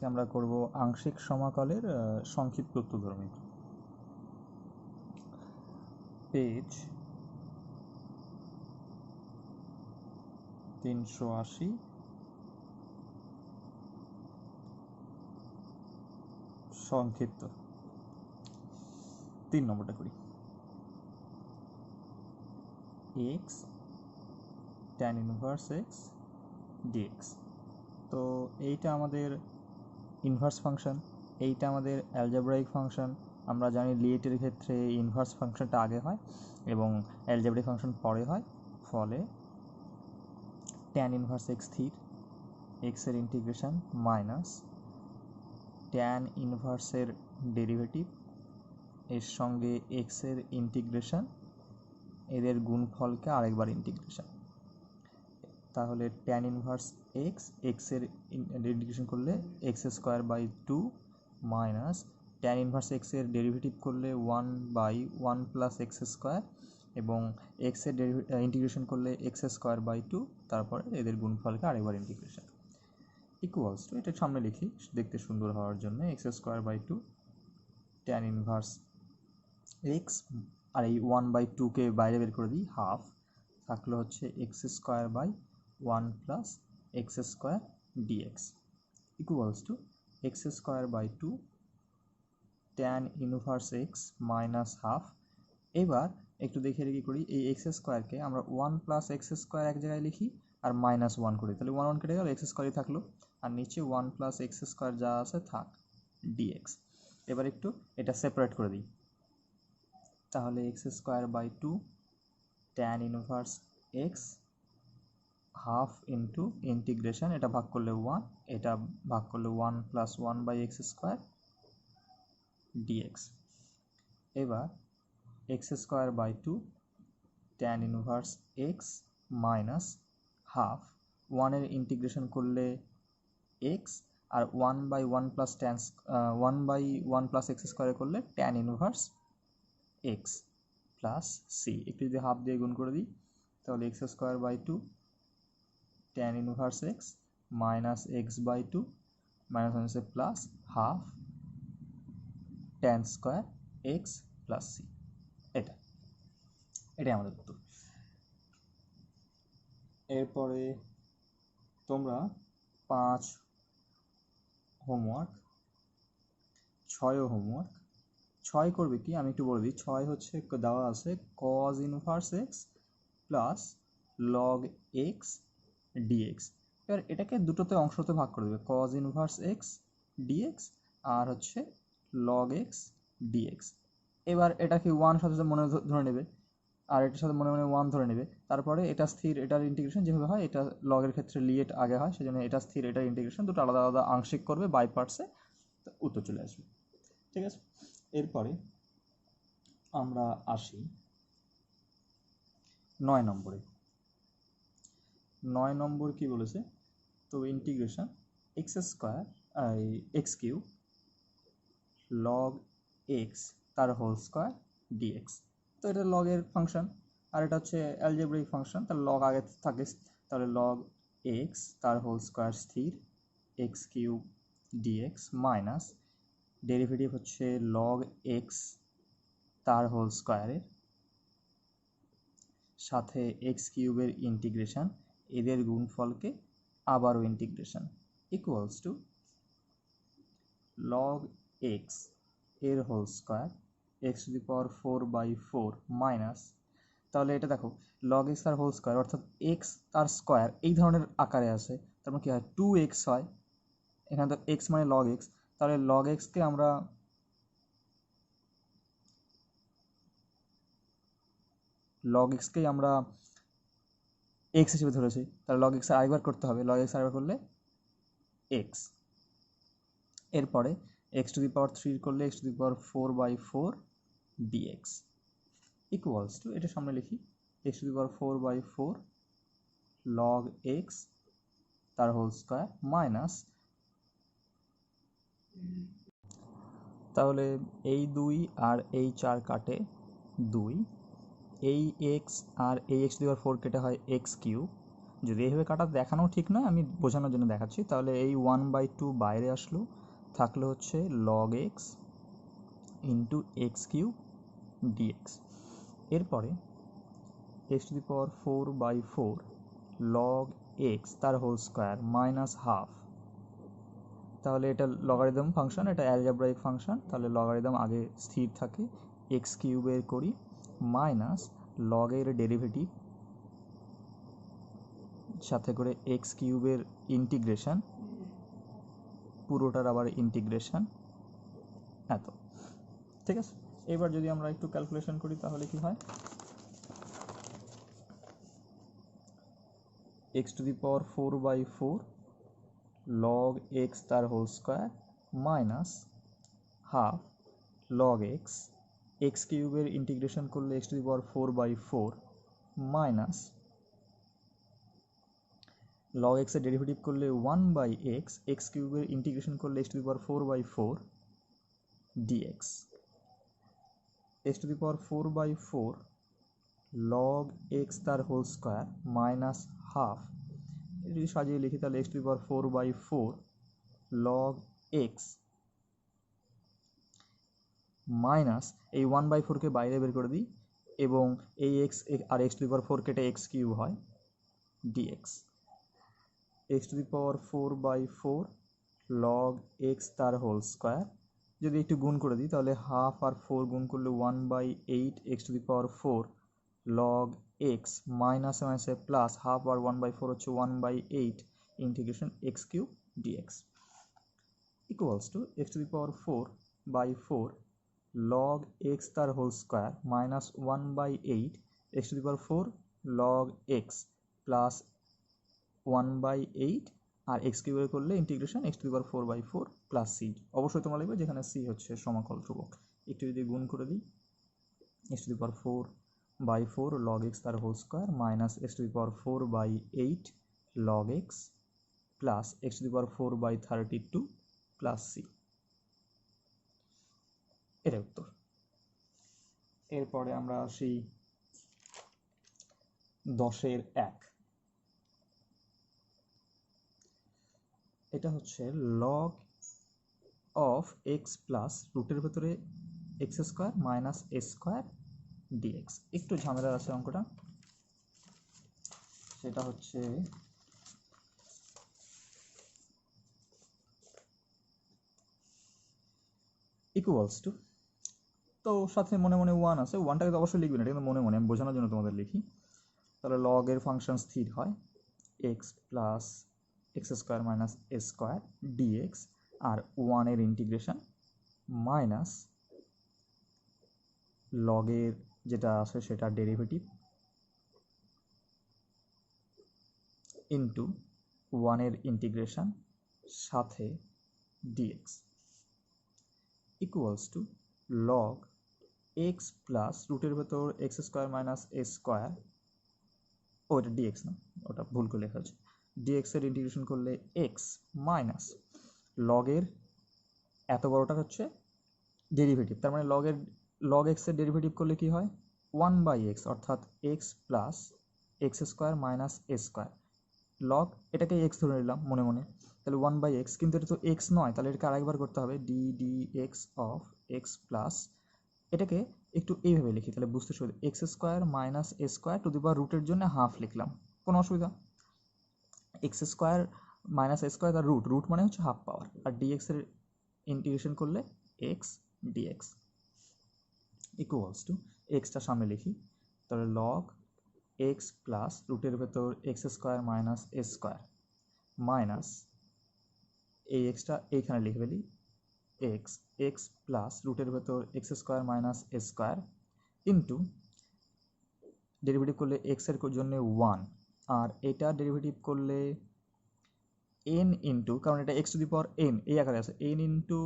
আজকে আমরা করব আংশিক সমাকলের সংক্ষিপ্ত উত্তরধর্মী। পেজ 380, সংক্ষিপ্ত। 3 নম্বরটা করি। x tan inverse x dx। তো এইটা আমাদের ইনভার্স ফাংশন, এইটা আমাদের অ্যালজেব্রাইক ফাংশন। আমরা জানি লিয়েটের ক্ষেত্রে ইনভার্স ফাংশনটা আগে হয় এবং অ্যালজেব্রাইক ফাংশন পরে হয়। ফলে ট্যান ইনভার্স এক্স স্থির, এক্সের ইন্টিগ্রেশন মাইনাস ট্যান ইনভার্সের ডেরিভেটিভ এর সঙ্গে এক্সের ইন্টিগ্রেশন, এদের গুণফলকে আরেকবার ইন্টিগ্রেশন। তাহলে ট্যান ইনভার্স এক্স, এক্সের ইন্টিগ্রেশন করলে x square by 2 minus tan inverse এক্সের ডেরিভেটিভ করলে 1/1 প্লাস এক্স স্কোয়ার এবং এক্সের ইন্টিগ্রেশন করলে এক্স স্কোয়ার বাই 2, তারপরে এদের গুণফলকে আরেকবার ইন্টিগ্রেশন ইকুয়ালস টু, এটা সামনে লিখি দেখতে সুন্দর হওয়ার জন্য, x square by 2 tan inverse x, আর এই 1/2কে বাইরে বের করে দিই, হাফ থাকলে হচ্ছে x square by 1 plus x square dx equals to x square by 2 tan inverse x minus half. এবার একটু দেখে রেখে করি, এই এক্স স্কোয়ারকে আমরা 1 প্লাস এক্স স্কোয়ার এক জায়গায় লিখি আর মাইনাস 1 করি, তাহলে 1 কেটে গেল, এক্স স্কোয়ারই থাকলো, আর নিচে 1 প্লাস এক্স স্কোয়ার যা আছে থাক ডিএক্স। এবার একটু এটা সেপারেট করে দিই, তাহলে x square by 2 tan inverse x half into integration, এটা ভাগ করলে 1, এটা ভাগ করলে 1 plus 1 by x square dx. এবার x square by 2 tan inverse x minus half, 1-এর ইন্টিগ্রেশন করলে এক্স, আর 1/1 প্লাস ট্যান 1/1 প্লাস এক্স স্কোয়ারে করলে tan inverse x plus c. একটু যদি হাফ দিয়ে গুণ করে দিই, তাহলে x square by 2 tan inverse x minus x by 2 minus হচ্ছে plus half tan square x plus C. এটাই আমাদের উত্তর। এরপরে তোমরা 5 হোমওয়ার্ক, 6 হোমওয়ার্ক। 6 করবে কি আমি একটু বলে দিই। 6 হচ্ছে দেওয়া আছে cos inverse x plus log x dx. এবার এটাকে দুটোতে অংশতে ভাগ করে দেবে, কজ ইনভার্স এক্স ডিএক্স আর হচ্ছে লগ এক্স ডিএক্স। এবার এটাকে 1 সাথে সাথে মনে ধরে নেবে, আর এটার সাথে মনে মনে 1 ধরে নেবে, তারপরে এটা স্থির, এটার ইন্টিগ্রেশন যেভাবে হয়, এটা লগের ক্ষেত্রে লিয়েট আগে হয়, সেজন্য এটা স্থির, এটার ইন্টিগ্রেশন দুটো আলাদা আলাদা আংশিক করবে বাই পার্টসে, উত্তর চলে আসবে। ঠিক আছে, এরপরে আমরা আসি 9 নম্বরে। 9 নম্বর কি বলেছে, তো integration x square x cube log x তার হোল স্কোয়ার ডিএক্স। তো এটা লগের ফাংশন আর এটা হচ্ছে অ্যালজেব্রিক ফাংশন, তার লগ আগে থাকে, তাহলে লগ এক্স তার হোল স্কোয়ার স্থির x cube dx minus derivative হচ্ছে লগ এক্স তার হোল স্কোয়ারের সাথে এক্স কিউবের ইন্টিগ্রেশন, এদের গুণফলকে আবারও integration equals to log x এর whole square x to the power 4/4 minus, তাহলে এটা দেখো লগ এক্স তার হোল স্কোয়ার অর্থাৎ এক্স তার স্কোয়ার এই ধরনের আকারে আছে, তার মানে কী হয় 2x হয়, এখানে তো এক্স মানে লগ এক্স, তাহলে লগ এক্সকে আমরা এক্স হিসেবে ধরেছি, তাহলে লগ এক্স আরেকবার করতে হবে, লগ এক্স আরেকবার করলে এক্স, এরপরে এক্স টু দি পাওয়ার 3 করলে x to the power 4/4 dx equals to, এটা সামনে লিখি, x to the power 4/4 log x তার হোল স্কোয়ার মাইনাস, তাহলে এই 2 আর এই 4 কাটে 2, এই এক্স আর এই এক্স টু দি পাওয়ার 4 কেটে হয় এক্স কিউব, যদি এইভাবে কাটা দেখানো ঠিক নয়, আমি বোঝানোর জন্য দেখাচ্ছি। তাহলে এই 1/2 বাইরে আসলো, থাকলো হচ্ছে log x into x cube dx. এরপরে x⁴/4 log x তার হোল স্কোয়ার মাইনাস হাফ। তাহলে এটা লগারিদম ফাংশন, এটা অ্যালজেব্রাইক ফাংশন, তাহলে লগারিদম আগে স্থির থাকে, এক্স কিউবের করি মাইনাস লগের ডেরিভেটিভ সাথে করে এক্স কিউবের ইন্টিগ্রেশন, পুরোটার আবার ইন্টিগ্রেশন, এত। ঠিক আছে, এবার যদি আমরা একটু ক্যালকুলেশন করি তাহলে কি হয়, x⁴/4 log x তার whole square minus half log x, x কিউবের ইন্টিগ্রেশন করলে x⁴/4 মাইনাস log x এর ডেরিভেটিভ করলে 1/x, এক্স কিউবের ইন্টিগ্রেশন করলে x⁴/4 dx। x⁴/4 log x তার হোল স্কোয়ার মাইনাস হাফ, যদি সাজিয়ে লিখি তাহলে x⁴/4 log x মাইনাস এই 1/4কে বাইরে বের করে দিই এবং এই x আর x⁴ কেটে x কিউব হয় dx। x⁴/4 log x তার হোল স্কোয়ার, যদি একটু গুণ করে দিই তাহলে হাফ আর 4 গুণ করলে 1/8 x⁴ log x মাইনাস মাইনাসে প্লাস, হাফ আর 1/4 হচ্ছে 1/8 integration x cube dx equals to x⁴/4 log x তার whole square minus 1/8 x⁴ log x plus 1/8 আর এক্স কিউবের করলে ইন্টিগ্রেশন x⁴/4 প্লাস সি। অবশ্যই তোমরা লিখবে যেখানে সি হচ্ছে সমাকল ধ্রুবক। একটু যদি গুণ করে দিই x⁴/4 log x তার whole square minus x⁴/8 log x plus x⁴/32 plus C, এটা উত্তর। এরপরে আমরা আসি 10-এর 1। এটা হচ্ছে log of x প্লাস রুটের ভেতরে এক্স স্কোয়ার মাইনাস এ স্কোয়ার ডিএক্স। একটু ঝামেলা আছে অঙ্কটা, সেটা হচ্ছে ইকুয়ালস টু, তো সাথে মনে মনে 1 আছে, 1টাকে তো অবশ্যই লিখবেন, এটা কিন্তু মনে মনে আমি বোঝানোর জন্য তোমাদের লিখি। তাহলে log এর ফাংশন স্থির হয় x plus x square minus এ স্কোয়ার ডিএক্স, আর 1 এর ইন্টিগ্রেশন মাইনাস লগের যেটা আছে সেটা ডেরিভেটিভ ইন্টু 1 এর ইন্টিগ্রেশন সাথে dx equals to log x plus রুটের ভেতর এক্স স্কোয়ার মাইনাস এ স্কোয়ার, ওটা ডিএক্স না, ওটা ভুল করে লেখা হচ্ছে, ডিএক্স এর ইন্টিগ্রেশন করলে এক্স মাইনাস লগের এত বড়টা হচ্ছে ডেরিভেটিভ, তার মানে লগ এক্স এর ডেরিভেটিভ করলে কি হয় 1/x, অর্থাৎ x plus x square minus এ স্কোয়ার লগ, এটাকে এক্স ধরে নিলাম মনে মনে, তাহলে 1/x, কিন্তু এটা তো এক্স নয়, তাহলে এটাকে আরেকবার করতে হবে dx অফ এক্স প্লাস, এটাকে একটু এইভাবে লিখি তাহলে বুঝতে সুবিধা, x square minus A square to the power রুটের জন্য হাফ লিখলাম, কোনো অসুবিধা, এক্স স্কোয়ার মাইনাস এ স্কোয়ার তার রুট মানে হচ্ছে হাফ পাওয়ার, আর ডিএক্স এর ইন্টিগ্রেশন করলে এক্স ডিএক্স ইকুয়ালস টু, এক্সটা সামনে লিখি তাহলে লগ এক্স প্লাস রুটের ভেতর এক্স স্কোয়ার মাইনাস এ স্কোয়ার মাইনাস এই এক্সটা এইখানে লিখে ফেলি এক্স এক্স প্লাস রুটের ভেতর এক্স স্কোয়ার মাইনাস এ স্কোয়ার ইন্টু ডেরিভেটিভ করলে এক্স এর জন্য 1, আর এটা ডেরিভেটিভ করলে এন ইন্টু, কারণ এটা x to the power N এই আকারে আছে, N into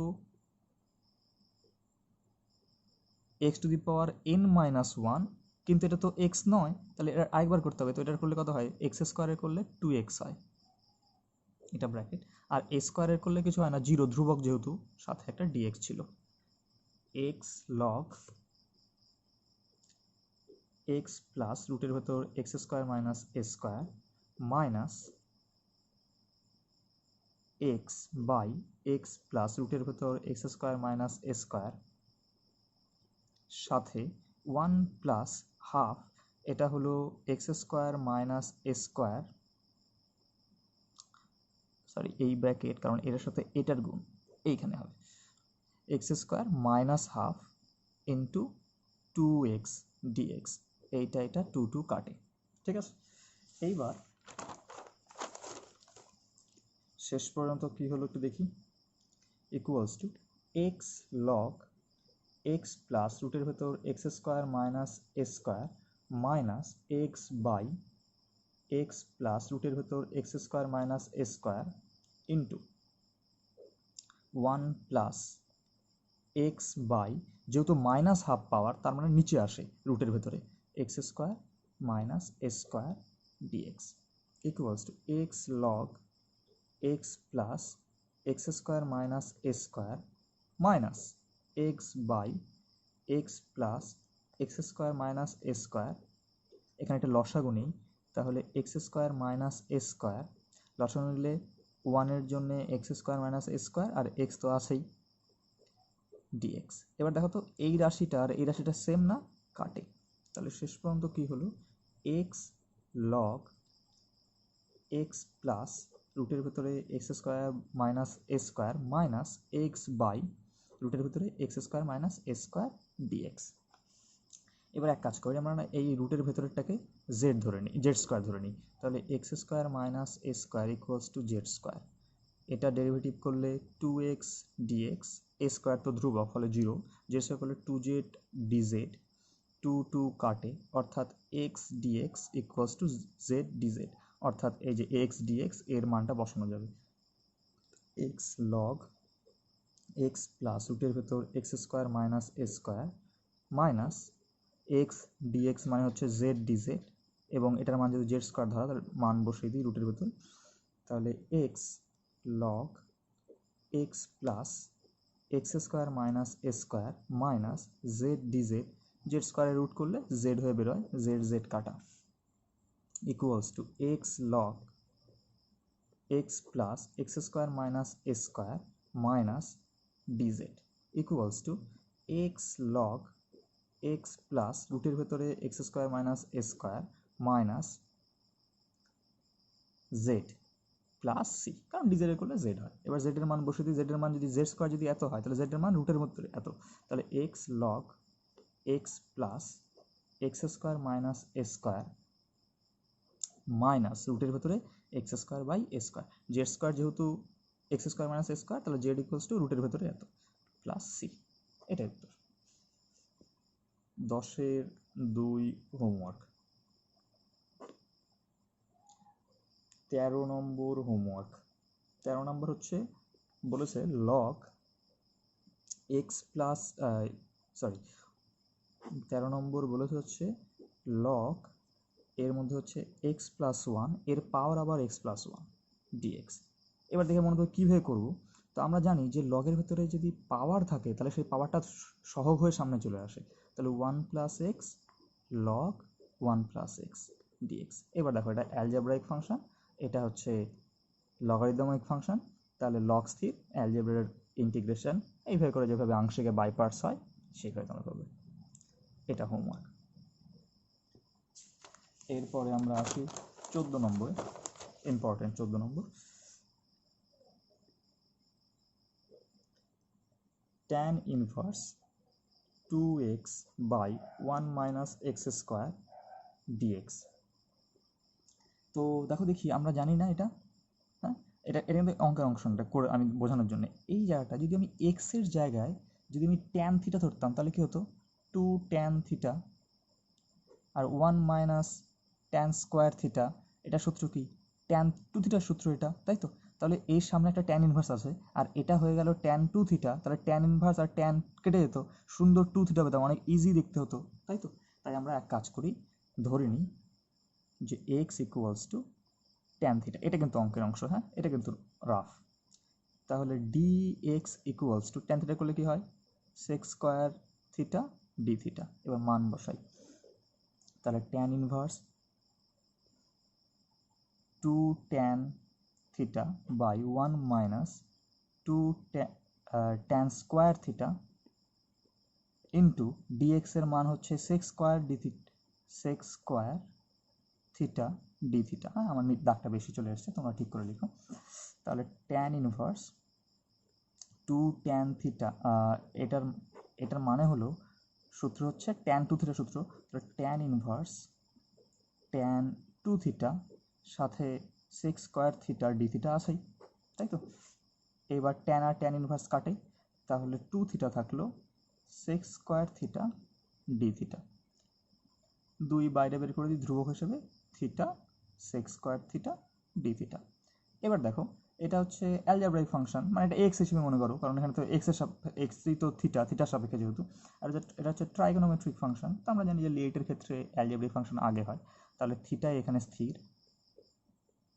x to the power N minus 1, কিন্তু এটা তো এক্স নয়, তাহলে এটা আরেকবার করতে হবে, তো এটার করলে কত হয়, এক্স স্কোয়ারের করলে 2x হয়, এটা ব্র্যাকেট, আর এ স্কোয়ারের করলে কিছু হয় না, জিরো, ধ্রুবক যেহেতু, সাথে একটা ডিএক্স ছিল, এক্স লগ এক্স প্লাস রুটের ভেতর x square minus A square minus x by x plus রুটের ভেতর এক্স স্কোয়ার মাইনাস এ স্কোয়ার সাথে 1 প্লাস হাফ, এটা হলো এক্স স্কোয়ার মাইনাস এ স্কোয়ার, সরি এই ব্র্যাকেট কারণ এটার সাথে এটার গুণ এইখানে হবে, x square minus half into 2x dx, এটা 2 কাটে, ঠিক আছে। এইবার শেষ পর্যন্ত কি হলো একটু দেখি, equals to x log x plus রুটের ভেতর x square minus A square minus x by x plus রুটের ভেতর x square minus A square into 1 plus x by, যেহেতু মাইনাস হাফ পাওয়ার তার মানে নিচে আসে রুটের ভেতরে x square minus A square dx equals to x log x plus x square minus A square minus x by x plus x square minus A square, এখানে একটা লসাগু নেই তাহলে এক্স স্কোয়ার মাইনাস এ স্কোয়ার, লসাগু নিলে 1-এর জন্য x square minus এ square আর x তো আছেই ডিএক্স। এবার দেখো তো এই রাশিটা আর এই রাশিটা সেম না, কাটে, তাহলে শেষ পর্যন্ত কি হলো এক্স লগ এক্স প্লাস রুটের ভিতরে x square minus A square minus x by রুটের ভিতরে এক্স স্কোয়ার মাইনাস এ স্কোয়ার ডিএক্স। এবার এক কাজ করি, আমরা না এই রুটের ভেতরেরটাকে জেড ধরে নিই, জেড স্কোয়ার ধরে নিই, তাহলে x square minus A square equals to Z square, এটা ডেরিভেটিভ করলে 2x dx, এ স্কোয়ার তো ধ্রুবক ফলে 0, জেড স্কোয়ার করলে 2z dz, 2 কাটে অর্থাৎ x dx equals two z dz, অর্থাৎ এই যে x dx এর মানটা বসানো যাবে x লগ x প্লাস রুটের ভেতর এক্স স্কোয়ার মাইনাস এ স্কোয়ার মাইনাস x dx মানে হচ্ছে z dz, এবং এটার মান যদি জেড স্কোয়ার ধরা তাহলে মান বসিয়ে দিই রুটের ভেতর, তাহলে x log x plus x square minus এ square minus z dz, z স্কোয়ারে রুট করলে জেড হয়ে বেরোয়, জেড জেড কাটা equals to x log x plus x square minus A square minus dz equals to x log x plus রুটের ভেতরে x square minus এ square minus z plus c, কারণ dz করলে z হয়। এবার Z এর মান বসে দিই, জেড এর মান যদি জেড স্কোয়ার যদি এত হয় তাহলে জেড এর মান রুটের মধ্যে এত, তাহলে x log x plus x square minus এ স্কোয়ার মাইনাস রুটের ভেতরে x square by a square, z square যেহেতু এক্স স্কোয়ার মাইনাস এ স্কোয়ার তাহলে জেড ইকুয়ালস টু রুটের ভেতরে এত প্লাস সি, এটাই উত্তর। 10-2 হোমওয়ার্ক। 13 নম্বর হোমওয়ার্ক, 13 নম্বর হচ্ছে বলেছে লগ এক্স প্লাস, সরি 13 নম্বর বলেছে হচ্ছে লগ এর মধ্যে হচ্ছে এক্স প্লাস 1 এর পাওয়ার আবার এক্স প্লাস 1 ডিএক্স। এবার দেখে মনে করো কীভাবে করবো, তো আমরা জানি যে লগের ভেতরে যদি পাওয়ার থাকে তাহলে সেই পাওয়ারটা সহগ হয়ে সামনে চলে আসে, তাহলে 1 plus x log 1 plus x dx. এবার দেখো এটা অ্যালজেব্রাইক ফাংশন, এটা হচ্ছে লগারিদমিক ফাংশন, তাহলে লগ স্থির অ্যালজেব্রার ইন্টিগ্রেশন এইভাবে করে যেভাবে আংশিকে বাই পার্টস হয় সেইভাবে তোমরা করবে, এটা হোমওয়ার্ক। এরপরে আমরা আসি 14 নম্বরে, ইম্পর্টেন্ট 14 নম্বর, tan inverse 2x by 1 minus x square dx. তো দেখো দেখি আমরা জানি না এটা, হ্যাঁ এটা কিন্তু অঙ্কের অংশটা করে আমি বোঝানোর জন্য, এই জায়গাটা যদি আমি এক্সের জায়গায় যদি আমি ট্যান থিটা ধরতাম তাহলে কী হতো 2 ট্যান থিটা আর 1 মাইনাস ট্যান স্কোয়ার থিটা, এটা সূত্র কি ট্যান 2 থিটার সূত্র এটা, তাই তো, তাহলে এর সামনে একটা ট্যান ইনভার্স আছে আর এটা হয়ে গেল ট্যান 2 থিটা, তাহলে ট্যান ইনভার্স আর ট্যান কেটে যেত, সুন্দর 2 থিটা পেতাম, অনেক ইজি দেখতে হতো, তাই তো। তাই আমরা এক কাজ করি, ধরে নিই যে x equals to tan theta, এটা কিন্তু অঙ্কের অংশ, হ্যাঁ এটা কিন্তু রাফ, তাহলে d x equals to tan theta করলে কি হয় sec square theta d theta, এবার মান বসাই, তাহলে tan inverse 2 tan theta by 1 minus 2 tan square theta into dx এর মান হচ্ছে sec square theta d theta. হ্যাঁ, আমার দাগটা বেশি চলে এসছে, তোমরা ঠিক করে লিখো। তাহলে ট্যান ইনভার্স 2 ট্যান থিটা, এটার মানে হলো সূত্র হচ্ছে ট্যান 2 থিটা সূত্র। তাহলে ট্যান ইনভার্স ট্যান 2 থিটা সাথে sec square theta d theta আছেই, তাই তো। এবার ট্যান আর ট্যান ইনভার্স কাটে, তাহলে 2 থিটা থাকলো sec square theta d theta, 2 বাইরে বের করে দিই ধ্রুবক হিসেবে, theta sec square theta d theta. এবার দেখো এটা হচ্ছে অ্যালজেব্রাইক ফাংশন, মানে এটা এক্স হিসেবে মনে করো, কারণ এখানে তো এক্সই তো থিটার সাপেক্ষে যেহেতু। আর এটা হচ্ছে ট্রাইগোনোমেট্রিক ফাংশন, তো আমরা জানি যে লিয়েটের ক্ষেত্রে অ্যালজেব্রাইক ফাংশন আগে হয়। তাহলে থিটাই এখানে স্থির,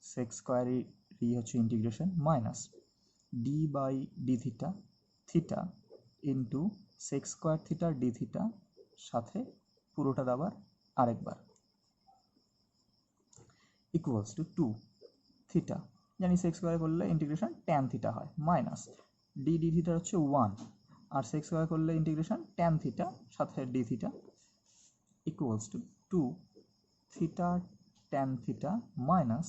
সেক স্কোয়ারই হচ্ছে integration minus d by d theta, theta into sec square theta d theta সাথে পুরোটা আবার আরেকবার ইকুয়ালস টু 2 থিটা, জানি সেক স্কোয়ার করলে ইন্টিগ্রেশন ট্যান থিটা হয়, মাইনাস ডি ডি থিটা হচ্ছে 1, আর সেক স্কোয়ার করলে ইন্টিগ্রেশন ট্যান থিটা সাথে d theta equals to 2 theta tan theta minus,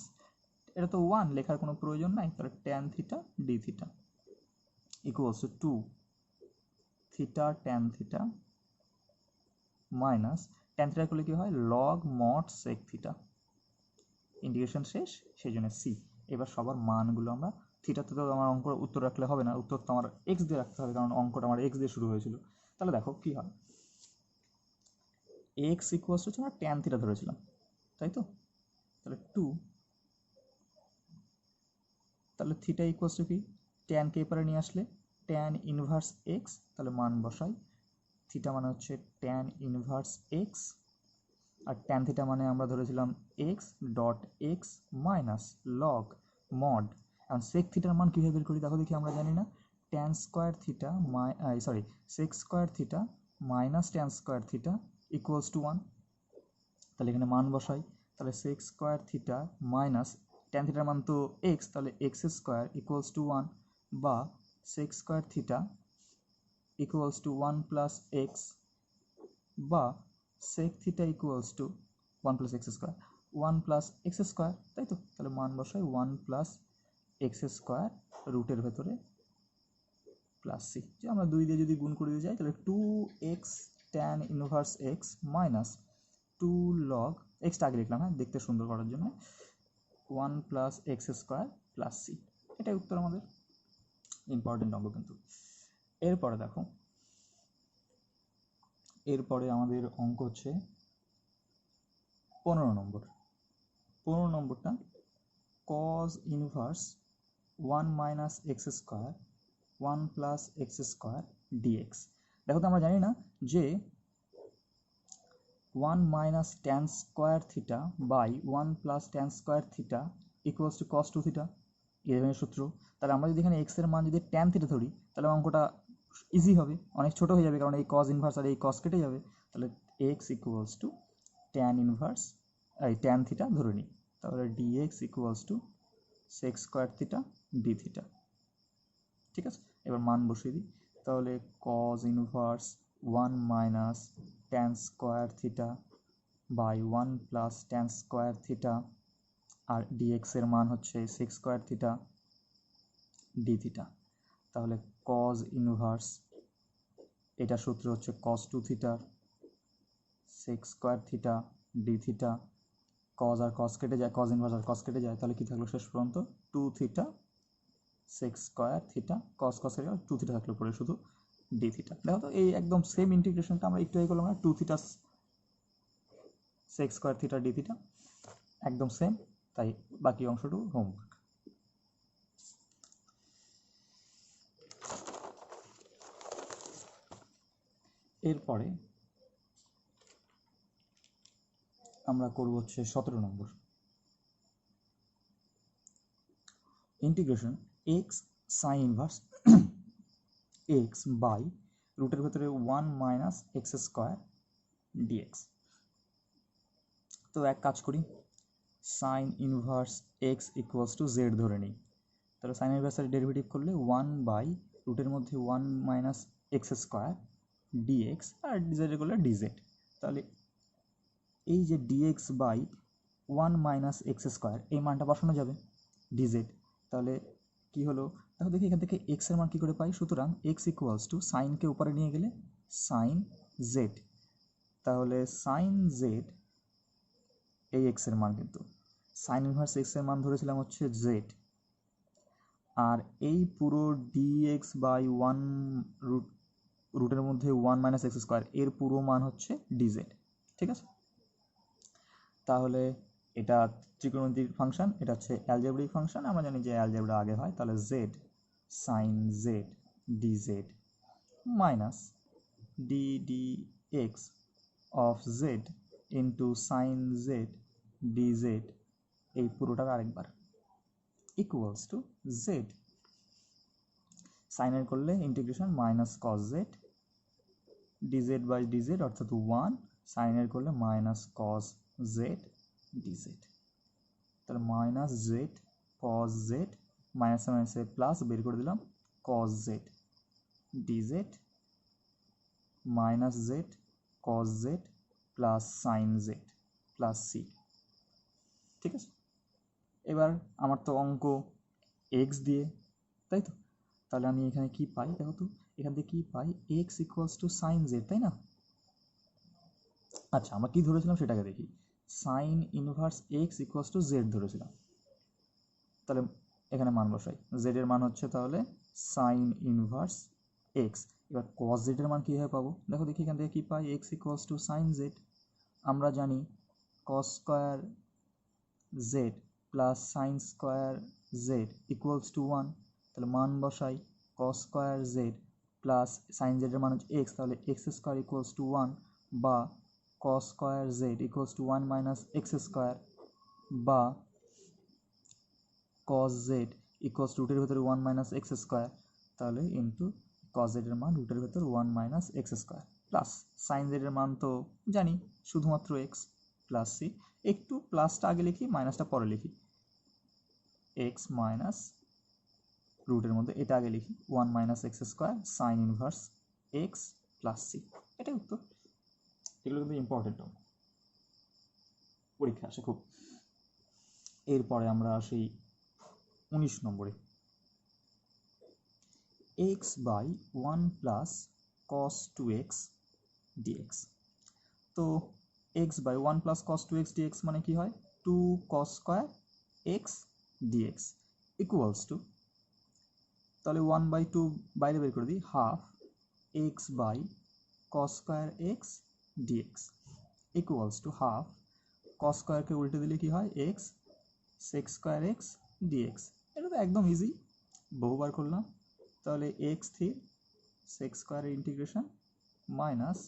এটা তো 1 লেখার কোনো প্রয়োজন নাই, তাহলে tan theta d theta equals to 2 theta tan theta minus tan theta করলে কি হয় log mod sec theta, integration শেষ সেই জন্য সি। এবার সবার মানগুলো আমরা, থিটাতে তো আমার অঙ্ক উত্তর রাখলে হবে না, উত্তর তো আমার এক্স দিয়ে রাখতে হবে, কারণ অঙ্কটা আমার এক্স দিয়ে শুরু হয়েছিল। তাহলে দেখো কি হয়, এক্স ইকুয়ালস হচ্ছে আমরা ট্যান থিটা ধরেছিলাম, তাই তো। তাহলে 2, তাহলে থিটা ইকুয়ালস টু কি, ট্যানকে এপারে নিয়ে আসলে ট্যান ইনভার্স এক্স, তাহলে মান বসাই, থিটা মানে হচ্ছে ট্যান ইনভার্স এক্স, আর ট্যান থিটা মানে আমরা ধরেছিলাম x dot x minus log mod. এখন সেক থিটার মান কীভাবে বের করি দেখো দেখি, আমরা জানি না tan square theta sec square theta minus tan square theta equals to 1, তাহলে এখানে মান বসাই, তাহলে sec square theta minus tan থিটার মান তো এক্স, তাহলে এক্স স্কোয়ার ইকুয়ালস টু 1, বা sec square theta equals to 1 plus x, বা sec theta equals to 1 plus x square, 1 plus x square, তাই তো। তাহলে মান বসাই 1 plus x square রুটের ভেতরে প্লাস সি, যে আমরা 2 দিয়ে যদি গুণ করে দিয়ে যাই তাহলে 2x tan inverse x minus 2 log extra আগে লিখলাম, হ্যাঁ দেখতে সুন্দর করার জন্য, 1 plus x square plus C, এটাই উত্তর আমাদের। ইম্পর্টেন্ট অঙ্ক কিন্তু। এরপরে দেখো, এরপরে আমাদের অঙ্ক হচ্ছে 15 নম্বর। 15 নম্বরটা cos inverse 1 minus x square 1 plus x square dx. দেখো তো আমরা জানি না যে 1 minus tan square theta by 1 plus tan square theta equals to cos 2 theta, ইলেভেনের সূত্র। তাহলে আমরা যদি এখানে এক্স এর মান যদি ট্যান থিটা ধরি, তাহলে অঙ্কটা ইজি হবে, অনেক ছোটো হয়ে যাবে, কারণ এই কস ইনভার্স আর এই কস কেটে যাবে। তাহলে x equals to tan inverse tan theta ধরে নিই, তাহলে dx equals to sec square theta d theta, ঠিক আছে। এবার মান বসিয়ে দিই, তাহলে cos inverse 1 minus tan square theta by 1 plus tan square theta, আর ডিএক্স এর মান হচ্ছে sec square theta d theta. তাহলে কস ইনভার্স, এটা সূত্র হচ্ছে কস 2 থিটার sec square theta d theta, cos আর কস কেটে যায়, কস ইনভার্স আর কস কেটে যায়, তাহলে কি থাকলো শেষ পর্যন্ত 2 থিটা সেক স্কোয়ার থিটা, কস কস কেটে 2 থিটা থাকলো পরে শুধু ডি থিটা। দেখো তো এই একদম সেম ইন্টিগ্রেশনটা আমরা একটু আগে করলাম না, 2 theta sec square theta d theta, একদম সেম, তাই বাকি অংশটুকু হোমওয়ার্ক। এরপরে আমরা করব হচ্ছে 17 নম্বর, integration x sine inverse x by রুটের ভেতরে 1 মাইনাস এক্স স্কোয়ার ডিএক্স। তো এক কাজ করি, sign inverse x equals to Z ধরে নিই, তাহলে সাইন ইনভার্সের ডেরিভেটিভ করলে 1 বাই রুটের মধ্যে 1 মাইনাস এক্স স্কোয়ার ডিএক্স আর ডিজেডের করলে ডিজেড। তাহলে এই যে dx by 1 minus x square এই মানটা বসানো যাবে ডিজেড। তাহলে কি হলো দেখো দেখি এখান থেকে এক্সের মান কী করে পাই, সুতরাং এক্স ইকুয়ালস টু সাইনকে উপরে নিয়ে গেলে সাইন জেড, তাহলে সাইন জেড এই এক্সের মান, কিন্তু সাইন ইনভার্স এক্সের মান ধরেছিলাম হচ্ছে জেড, আর এই পুরো ডিএক্স বাই 1 রুটের মধ্যে 1 মাইনাস এক্স স্কোয়ার এর পুরো মান হচ্ছে ডিজেড। ঠিক আছে, তাহলে এটা ত্রিকোণমিতিক ফাংশন, এটা হচ্ছে অ্যালজেব্রিক ফাংশন, আমরা জানি যে অ্যালজেব্রা আগে হয়, তাহলে z sine z dz minus d d x of z into sine z dz এই পুরোটার আরেকবার ইকুয়ালস টু জেড, সাইনের করলে integration minus cos z dz by dz অর্থাৎ 1, সাইনের করলে মাইনাস কস জেড ডিজেড, তাহলে মাইনাস জেড কস জেড মাইনাসে মাইনাসে প্লাস বের করে দিলাম cos z dz minus z cos z plus sine z plus c. ঠিক আছে, এবার আমার তো অঙ্ক এক্স দিয়ে, তাই তো, তাহলে আমি এখানে কি পাই দেখো তো, এখান থেকে কি পাই x equals to sine z, তাই না? আচ্ছা আমরা কি ধরেছিলাম সেটাকে দেখি, sine inverse x equals to z ধরেছিলাম, তাহলে এখানে মান বসাই, জেড এর মান হচ্ছে তাহলে সাইন ইনভার্স এক্স। এবার কস জেড এর মান কীভাবে পাবো দেখো দেখি, এখান থেকে কী পাই x equals to sine z, আমরা জানি cos square z plus sine square z equals to 1, তাহলে মান বসাই cos square z plus sine জেডের মান হচ্ছে এক্স, তাহলে এক্স স্কোয়ার ইকুয়ালস টু 1 বা কস square z equals to 1 minus x square বা cos z ইকুয়ালস রুটের ভেতরে 1 মাইনাস এক্স স্কোয়ার, তাহলে ইন্টু cos z এর মান রুটের ভেতর 1 minus x square plus sign z এর মান তো জানি শুধুমাত্র এক্স প্লাস সি, একটু প্লাসটা আগে লিখি মাইনাসটা পরে লিখি, এক্স মাইনাস রুটের মধ্যে এটা আগে লিখি 1 minus x square sine inverse x plus C, এটাই উত্তর। এগুলো কিন্তু ইম্পর্টেন্ট পরীক্ষা আসে খুব। এরপরে আমরা আসি 19 নম্বরে, x by 1 plus cos 2x dx। তো x by 1 plus cos 2x dx মানে কি হয়, 2 cos square x dx equals to, তাহলে 1/2 বাইরে বের করে দিই, half x by cos square x dx equals to half cos স্কোয়ারকে উল্টে দিলে কি হয় x sec square x dx. এটা তো একদম ইজি, বহুবার করলাম, তাহলে এক্স স্থির সেক স্কোয়ারের ইন্টিগ্রেশন মাইনাস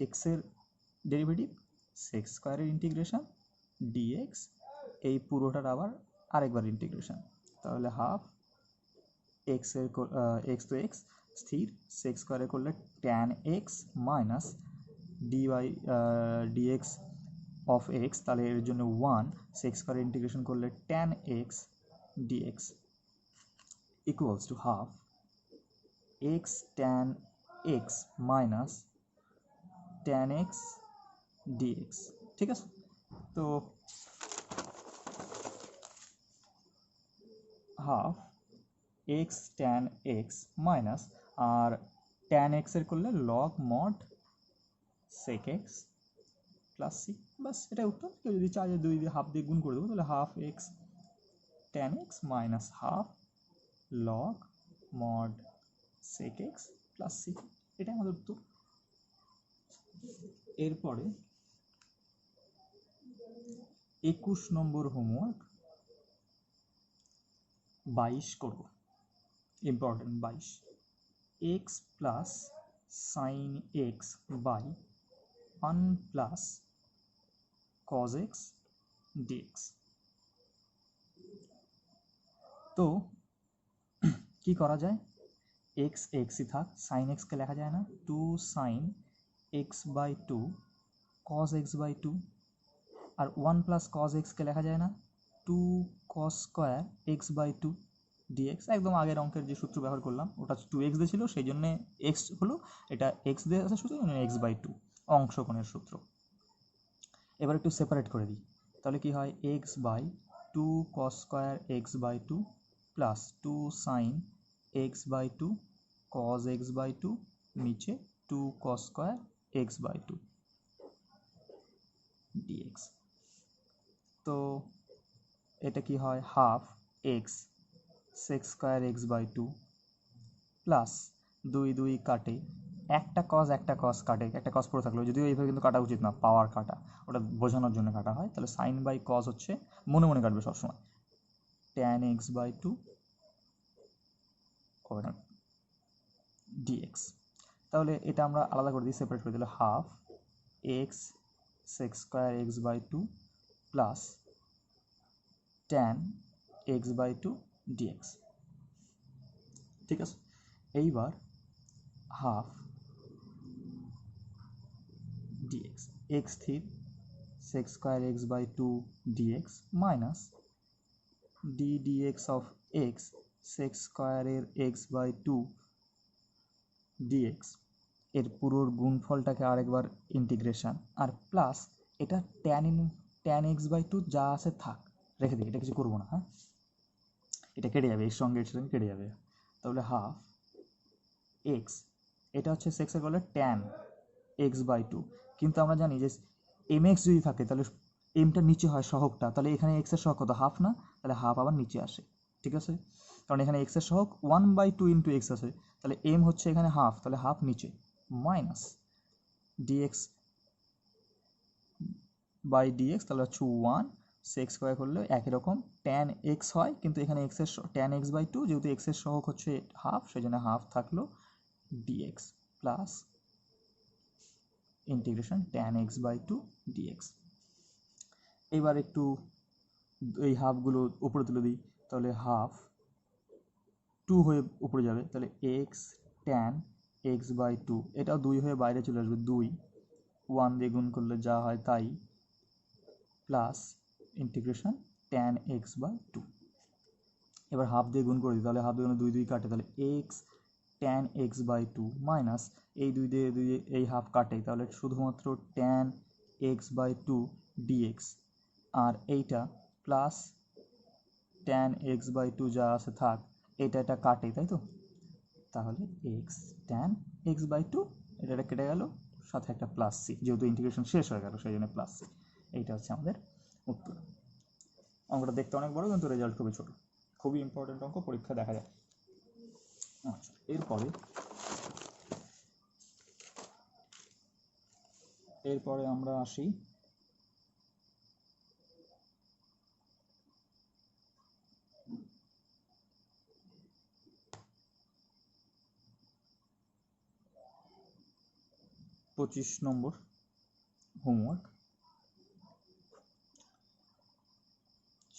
এক্সের ডেরিভেটিভ সেক স্কোয়ারের ইন্টিগ্রেশন ডিএক্স, এই পুরোটার আবার আরেকবার ইন্টিগ্রেশন, তাহলে হাফ এক্সের এক্স তো এক্স স্থির সেক স্কোয়ারে করলে tan x minus d by dx of x, তাহলে এর জন্য 1 সেক স্কোয়ারের ইন্টিগ্রেশন করলে tan x dx equals to half x tan x minus tan x dx. ঠিক আছে, তো half x tan x minus, আর ট্যান এক্সের করলে log mod sec x plus c, বাস এটাই উত্তর। কেউ যদি চায় যে 2 দিয়ে হাফ দিয়ে গুণ করে দেবো, তাহলে half x tan x minus half log mod sec x plus C, এটাই আমাদের উত্তর। এরপরে 21 নম্বর হোমওয়ার্ক 22 করব, important 22, x plus sine x by 1 plus cos x dx. তো কি করা যায়, এক্স এক্সই থাক, সাইন এক্সকে লেখা যায় না, 2 sine x by 2 cos x by 2 আর 1 প্লাস কজ এক্সকে লেখা যায় না 2 cos square x by 2 dx, একদম আগের অঙ্কের যে সূত্র ব্যবহার করলাম ওটা 2x দিয়ে ছিল, সেই জন্যে এক্স হলো, এটা এক্স দিয়ে আছে সূত্র, এক্স বাই 2 অংশকোণের সূত্র। এবার একটু সেপারেট করে দিই, তাহলে কি হয় x by 2 cos square x by 2 plus 2 sine x by 2 cos x by 2 নিচে 2 cos square x by 2 dx. তো এটা কি হয় half x sec square x by 2 plus 2 2 কাটে, একটা কস কাটে, একটা কস পড়ে থাকলো, যদিও এইভাবে কিন্তু কাটা উচিত না, পাওয়ার কাটা, ওটা বোঝানোর জন্য কাটা হয়। তাহলে সাইন বাই কস হচ্ছে মনে মনে কাটবে সবসময়, ট্যান এক্স বাই 2 ডিএক্স। তাহলে এটা আমরা আলাদা করে দিই, সেপারেট করে দিলে half x sec square x by 2 plus tan x by 2 dx. ঠিক আছে, এইবার হাফ dx x স্থির sec square x by 2 dx minus d dx of x sec square এর x by 2 dx এর পুরোর গুণফলটাকে আরেকবার ইন্টিগ্রেশন, আর plus এটা tan x by 2 যা আছে থাক, রেখে দিই, এটা কিছু করবো না। হ্যাঁ, এটা কেটে যাবে, এর সঙ্গে এর সঙ্গে কেটে যাবে। তাহলে হাফ এক্স, এটা হচ্ছে সেক্সের বলে ট্যান এক্স বাই 2, কিন্তু আমরা জানি যে এম এক্স যদি থাকে তাহলে এমটা নিচে হয় সহগটা, তাহলে এখানে এক্সের সহগ কত হাফ না, তাহলে হাফ আবার নিচে আসে। ঠিক আছে, কারণ এখানে এক্সের সহগ 1/2 ইন্টু এক্স আছে, তাহলে এম হচ্ছে এখানে হাফ, তাহলে হাফ নিচে মাইনাস ডিএক্স বাই ডিএক্স, তাহলে হচ্ছে 1 সেক্স স্কোয়ার করলে একই রকম ট্যান এক্স হয়, কিন্তু এখানে এক্সের ট্যান এক্স বাই 2 যেহেতু এক্সের সহগ হচ্ছে হাফ, সেই জন্য হাফ থাকলো dx plus integration tan x by 2 dx. এবার একটু এই হাফগুলো উপরে তুলে দিই, তাহলে হাফ 2 হয়ে উপরে যাবে, তাহলে এক্স ট্যান এক্স বাই 2, এটাও 2 হয়ে বাইরে চলে আসবে, 2 1 দিয়ে গুণ করলে যা হয় তাই, plus integration tan x by 2। এবার হাফ দিয়ে গুণ করে দিই, তাহলে হাফ দিয়ে 2 2 কাটে, তাহলে x tan x by 2 minus এই 2 দিয়ে 2 এই হাফ কাটে, তাহলে শুধুমাত্র ট্যান এক্স বাই 2 ডিএক্স, আর এইটা প্লাস ট্যান এক্স বাই 2 যা আছে থাক, এটা কাটে, তাই তো, তাহলে এক্স ট্যান এক্স বাই 2 এটা কেটে গেল, সাথে একটা প্লাস সি, যেহেতু ইন্টিগ্রেশন শেষ হয়ে গেল সেই জন্য প্লাস সি। এইটা হচ্ছে আমাদের উত্তর। অঙ্কটা দেখতে অনেক বড় কিন্তু রেজাল্ট খুবই ছোট, খুবই ইম্পর্টেন্ট অঙ্ক, পরীক্ষা দেখা যায়। আচ্ছা, এরপরে আমরা আসি পঁচিশ নম্বর হোমওয়ার্ক,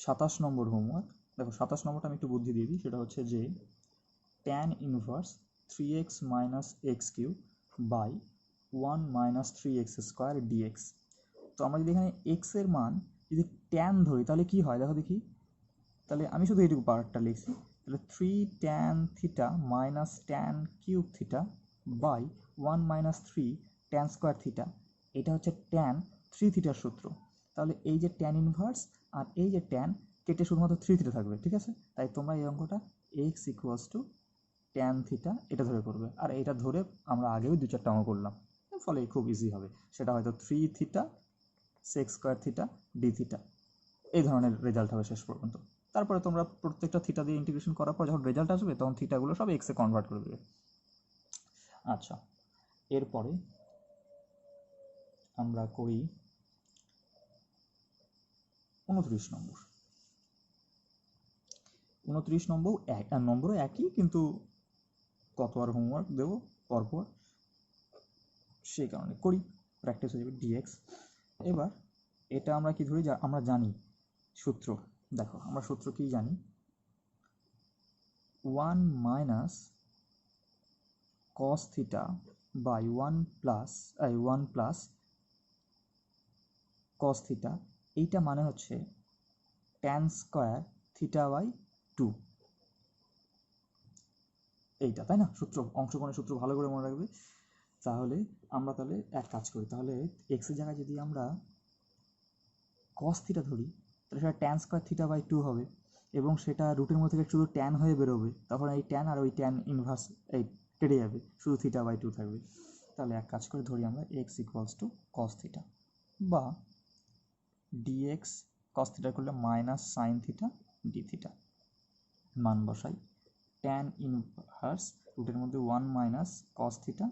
27 নম্বর হোমওয়ার্ক। দেখো 27 নম্বরটা আমি একটু বুদ্ধি দিয়ে দিই, সেটা হচ্ছে যে tan inverse 3x minus x cube by 1 minus 3x square dx. তো আমরা যদি এখানে এক্স এর মান যদি ট্যান ধরি তাহলে কি হয় দেখো দেখি, তাহলে আমি শুধু এইটুকু পার্টটা লিখছি, তাহলে 3 tan theta minus tan cube theta by 1 minus 3 tan square theta, এটা হচ্ছে ট্যান 3 থিটার সূত্র। তাহলে এই যে ট্যান ইনভার্স আর এই যে ট্যান কেটে শুধুমাত্র 3 থিটা থাকবে। ঠিক আছে, তাই তোমরা এই অঙ্কটা x equals to tan theta এটা ধরে করবে, আর এটা ধরে আমরা আগেও 2-4টা অঙ্ক করলাম, ফলে খুব ইজি হবে। সেটা হয়তো 3 theta sex square theta d theta, এই ধরনের রেজাল্ট হবে শেষ পর্যন্ত। তারপরে তোমরা প্রত্যেকটা থিটা দিয়ে ইন্টিগ্রেশন করার পর যখন রেজাল্ট আসবে তখন থিটাগুলো সব এক্সে কনভার্ট করে দেবে। আচ্ছা, এরপরে আমরা করি 29 নম্বর। 29 নম্বরও একই, কিন্তু কত আর হোমওয়ার্ক দেবো পরপর, সেই কারণে করি, প্র্যাকটিস হয়ে যাবে ডিএক্স। এবার এটা আমরা কি ধরি, আমরা জানি সূত্র, দেখো আমরা সূত্র কি জানি, 1 minus cos theta by 1 plus cos theta, এইটা মানে হচ্ছে tan স্কোয়ার থিটা বাই 2, এইটা, তাই না? সূত্র, অংশকোণের সূত্র ভালো করে মনে রাখবে। তাহলে আমরা এক কাজ করি, তাহলে এক্সের জায়গায় যদি আমরা cos থিটা ধরি তাহলে সেটা tan স্কোয়ার থিটা বাই 2 হবে, এবং সেটা রুটের মধ্যে থেকে শুধু ট্যান হয়ে বেরোবে, তখন এই ট্যান আর ওই ট্যান ইনভার্স এই কেটে যাবে, শুধু থিটা বাই 2 থাকবে। তাহলে এক কাজ করে ধরি আমরা x equals to cos theta, বা dx cos থিটা করলে minus sine theta d theta, মান বসাই ট্যান ইনভার্স রুটের মধ্যে 1 minus cos theta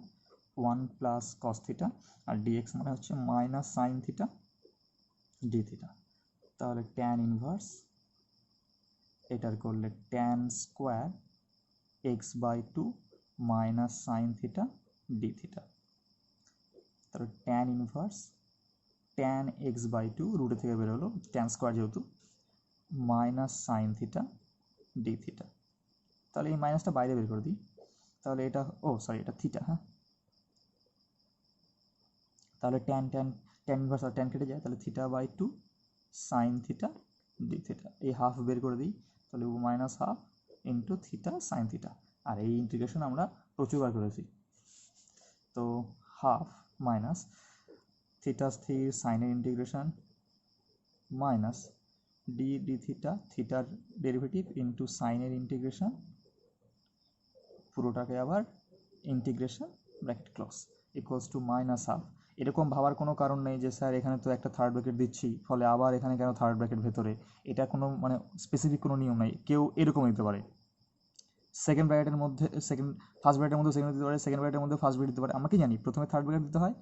1 plus cos theta, আর dx মানে হচ্ছে minus sine theta d theta. তাহলে ট্যান ইনভার্স এটার করলে tan square x by 2 minus sine theta d theta. তাহলে tan inverse tan x by 2 রুটে থেকে বেরোলো ট্যান স্কোয়ার যেহেতু, minus sine theta d theta. তাহলে এই মাইনাসটা বাইরে বের করে দিই, তাহলে এটা এটা থিটা, হ্যাঁ। তাহলে ট্যান ইনভার্স আর ট্যান কেটে যায়, তাহলে theta by 2 sine theta d theta, এই হাফ বের করে দিই, তাহলে minus half into theta sine theta. আর এই ইন্টিগ্রেশন আমরা প্রচুরবার করেছি, তো হাফ মাইনাস থিটা স্থির সাইনের ইন্টিগ্রেশন মাইনাস ডি থিটা, থিটার ডেরিভেটিভ ইন্টু সাইনের ইন্টিগ্রেশন, পুরোটাকে আবার integration bracket close equals two minus half. এরকম ভাবার কোনো কারণ নেই যে স্যার এখানে তো একটা থার্ড ব্র্যাকেট দিচ্ছি, ফলে আবার এখানে কেন থার্ড ব্র্যাকেট ভেতরে, এটা কোনো মানে স্পেসিফিক কোনো নিয়ম নাই, কেউ এরকম দিতে পারে। সেকেন্ড ব্র্যাকেটের মধ্যে ফার্স্ট ব্র্যাকেটের মধ্যে সেকেন্ড দিতে পারে, সেকেন্ড ব্র্যাকেটের মধ্যে ফার্স্ট ব্র্যাকেট দিতে পারে। আমরা কি জানি প্রথমে থার্ড ব্র্যাকেট দিতে হয়,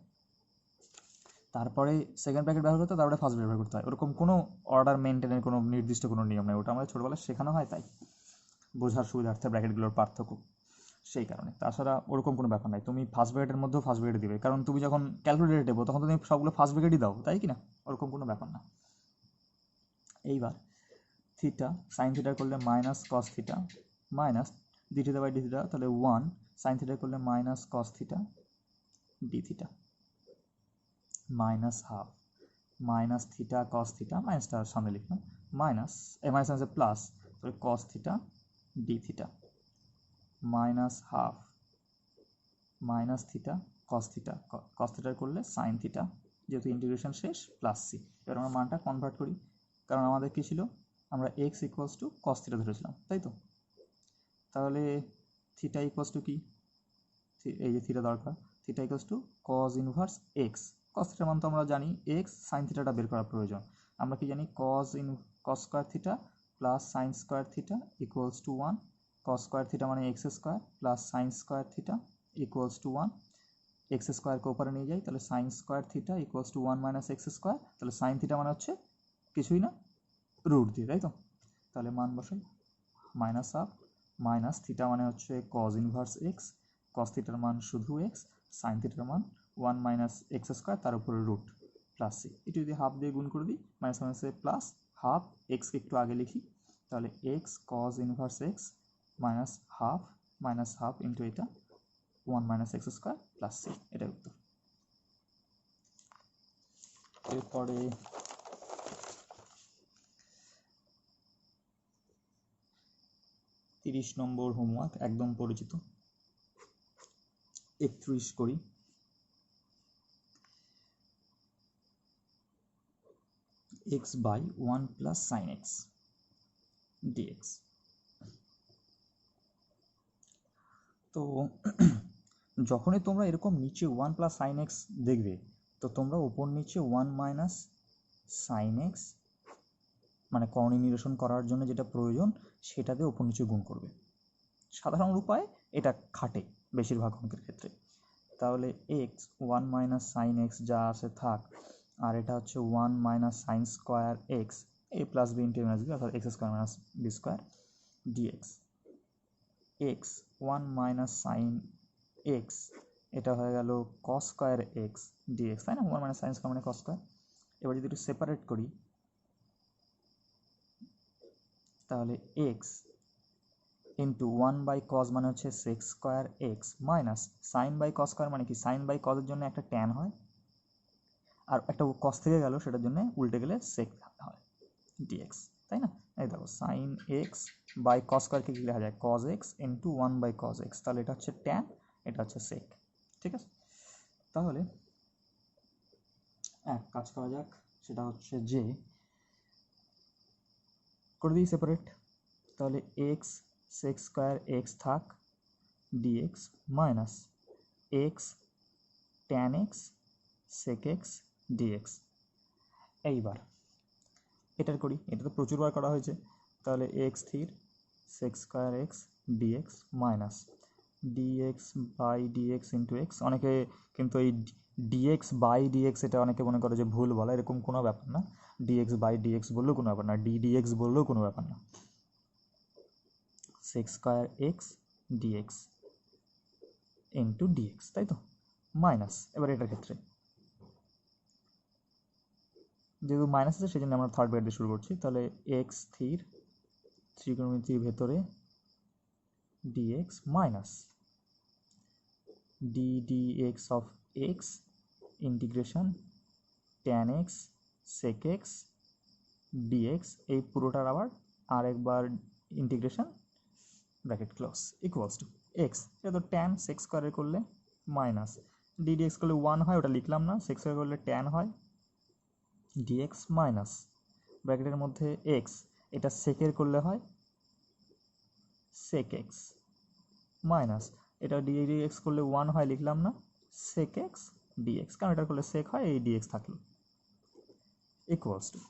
তারপরে সেকেন্ড ব্র্যাকেট ব্যবহার করতে হয়, তারপরে ফার্স্ট ব্যবহার করতে হয়। ওরকম কোনো অর্ডার মেনটেনের কোনো নির্দিষ্ট কোনো নিয়ম নেই, ওটা আমাদের ছোটোবেলায় শেখানো হয়, তাই বোঝার সুবিধার্থে ব্র্যাকেটগুলোর পার্থক্য, সেই কারণে। তাছাড়া ওরকম কোনো ব্যাপার নাই, তুমি ফার্স্ট ব্র্যাকেটের মধ্যেও ফার্স্ট ব্র্যাকেট দিবে, কারণ তুমি যখন ক্যালকুলেটরে দেবো তখন তুমি সবগুলো ফার্স্ট ব্র্যাকেটই দাও, তাই কি না? ওরকম কোনো ব্যাপার না। এইবার থিটা সাইন থিটা করলে minus cos theta minus d theta by d theta, তাহলে 1 সাইন থিটা করলে minus cos theta d theta, minus half minus theta cos theta, মাইনাসটা সামনে লিখলাম, মাইনাস মাইনাস আছে প্লাস, তাহলে cos theta d theta, minus half minus theta cos থিটার করলে sine theta, যেহেতু ইন্টিগ্রেশন শেষ, প্লাস সি। এবার আমরা মানটা কনভার্ট করি, কারণ আমাদের কী ছিল, আমরা x equals to cos theta ধরেছিলাম, তাই তো? তাহলে থিটা ইকুয়ালস টু কি, এই যে থিটা দরকার, theta equals to cos inverse x, cos থিটার মান তো আমরা জানি, এক্স সাইন থিটাটা বের করার প্রয়োজন। আমরা কি জানি, cos square theta plus sine square theta equals to 1, cos square theta মানে x square plus sine square theta equals to 1, x স্কোয়ারকে ওপরে নিয়ে যাই, তাহলে sine square theta equals to 1 minus x square, তাহলে সাইন থিটা মানে হচ্ছে কিছুই না, রুট দিয়ে, তাই তো? তাহলে মান বসাই মাইনাস হাফ মাইনাস থিটা মানে হচ্ছে কজ ইনভার্স এক্স, কস থিটার মান শুধু এক্স, সাইন থিটার মান 1 মাইনাস এক্স স্কোয়ার, তার উপরে রুট প্লাস সি। এটি যদি হাফ দিয়ে গুণ করে দিই, মাইনাস মাইনাসে প্লাস, হাফ এক্সকে একটু আগে লিখি, তাহলে x cos inverse x minus half into এটা 1 minus x square plus C, এটাই উত্তর। এরপরে 30 নম্বর হোমওয়ার্ক, একদম পরিচিত, 31 করি। x by 1 plus sin x dx। তো যখনই তোমরা এরকম নিচে 1 প্লাস সাইন এক্স দেখবে, তো তোমরা ওপর নিচে 1 মাইনাস সাইন এক্স মানে করণীয় নিরসন করার জন্য যেটা প্রয়োজন সেটাতে ওপর নিচে গুণ করবে। সাধারণ উপায় এটা খাটে বেশিরভাগ অঙ্কের ক্ষেত্রে। তাহলে এক্স 1 মাইনাস সাইন এক্স যা আছে থাক, আর এটা হচ্ছে 1 minus sine square x, a plus b into minus b, অর্থাৎ x square minus b square dx. X 1 minus sine x, এটা হয়ে গেল কস স্কোয়ার এক্স ডিএক্স, তাই না? 1 মাইনাস সাইন স্কোয়ার মানে কস স্কোয়ার। এবার যদি একটু সেপারেট করি, তাহলে এক্স ইন্টু 1 বাই কস মানে হচ্ছে sec square x, minus sine by cos square মানে কি, সাইন বাই কসের জন্য একটা ট্যান হয়, আর একটা কস থেকে গেল, সেটার জন্য উল্টে গেলে সেক হয় ডিএক্স, তাই না? এই দেখো সাইন এক্স বাই কস স্কোয়ারকে কী লেখা যায়, cos x into 1/cos x, তাহলে এটা হচ্ছে ট্যান, এটা হচ্ছে সেক। ঠিক আছে, তাহলে এক কাজ করা যাক, সেটা হচ্ছে যে করে দিই সেপারেট। তাহলে এক্স সেক স্কোয়ার এক্স থাক dx minus x tan x sec x dx. এইবার এটার করি, এটা তো প্রচুরবার করা হয়েছে। তাহলে এক্স স্থির sec square x dx minus dx by dx into x. অনেকে কিন্তু এই ডিএক্স বাই ডিএক্স এটা অনেকে মনে করে যে ভুল বলা, এরকম কোনো ব্যাপার না। ডিএক্স বাই ডিএক্স বললেও কোনো ব্যাপার না, ডিএক্স বললেও কোনো ব্যাপার না। Sec square x dx into dx, তাই তো, মাইনাস। এবার এটার ক্ষেত্রে যেহেতু মাইনাস আছে সেই জন্য আমরা থার্ড ব্র্যাকেট দিয়ে শুরু করছি। তাহলে এক্স স্থির ত্রিকোণমিতির ভেতরে dx minus d dx of x integration tan x sec x dx, এই পুরোটার আবার আরেকবার integration bracket close equals to x. এটা তো ট্যান সেক স্কোয়ারের করলে মাইনাস ডিডিএক্স করলে 1 হয়, ওটা লিখলাম না, সেক স্কোয়ার করলে ট্যান হয় ডিএক্স মাইনাস ব্র্যাকেটের মধ্যে এক্স, এটা সেকের করলে হয় সেক এক্স মাইনাস, এটা ডিএক্স করলে 1 হয়, লিখলাম না, সেক এক্স ডিএক্স, কারণ এটা করলে সেক হয়, এই ডিএক্স থাকলো equals to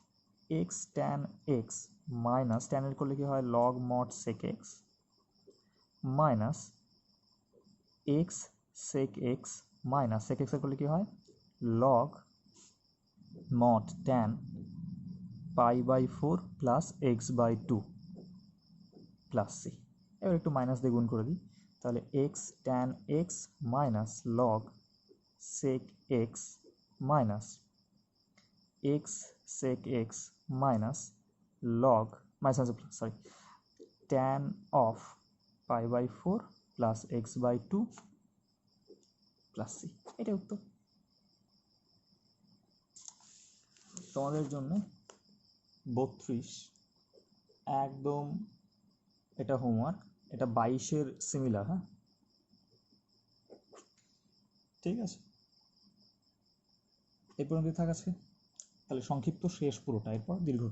x tan x minus ট্যানের করলে কি হয় log mod sec x minus x sec x minus sec এক্সের করলে কি হয় log mod tan π/4 plus x by 2 plus C. এবার একটু মাইনাস দিয়ে গুণ করে দিই। তাহলে x tan x minus log sec x minus x sec x minus log minus sorry tan of π/4 plus x by 2 plus C. এটা উত্তর। তোমাদের জন্য 32 একদম এটা হোমওয়ার্ক, এটা 22-এর সিমিলার। হ্যাঁ, ঠিক আছে, এই পর্যন্ত থাক আজকে। তাহলে সংক্ষিপ্ত শেষ পুরোটা, এরপর দীর্ঘ।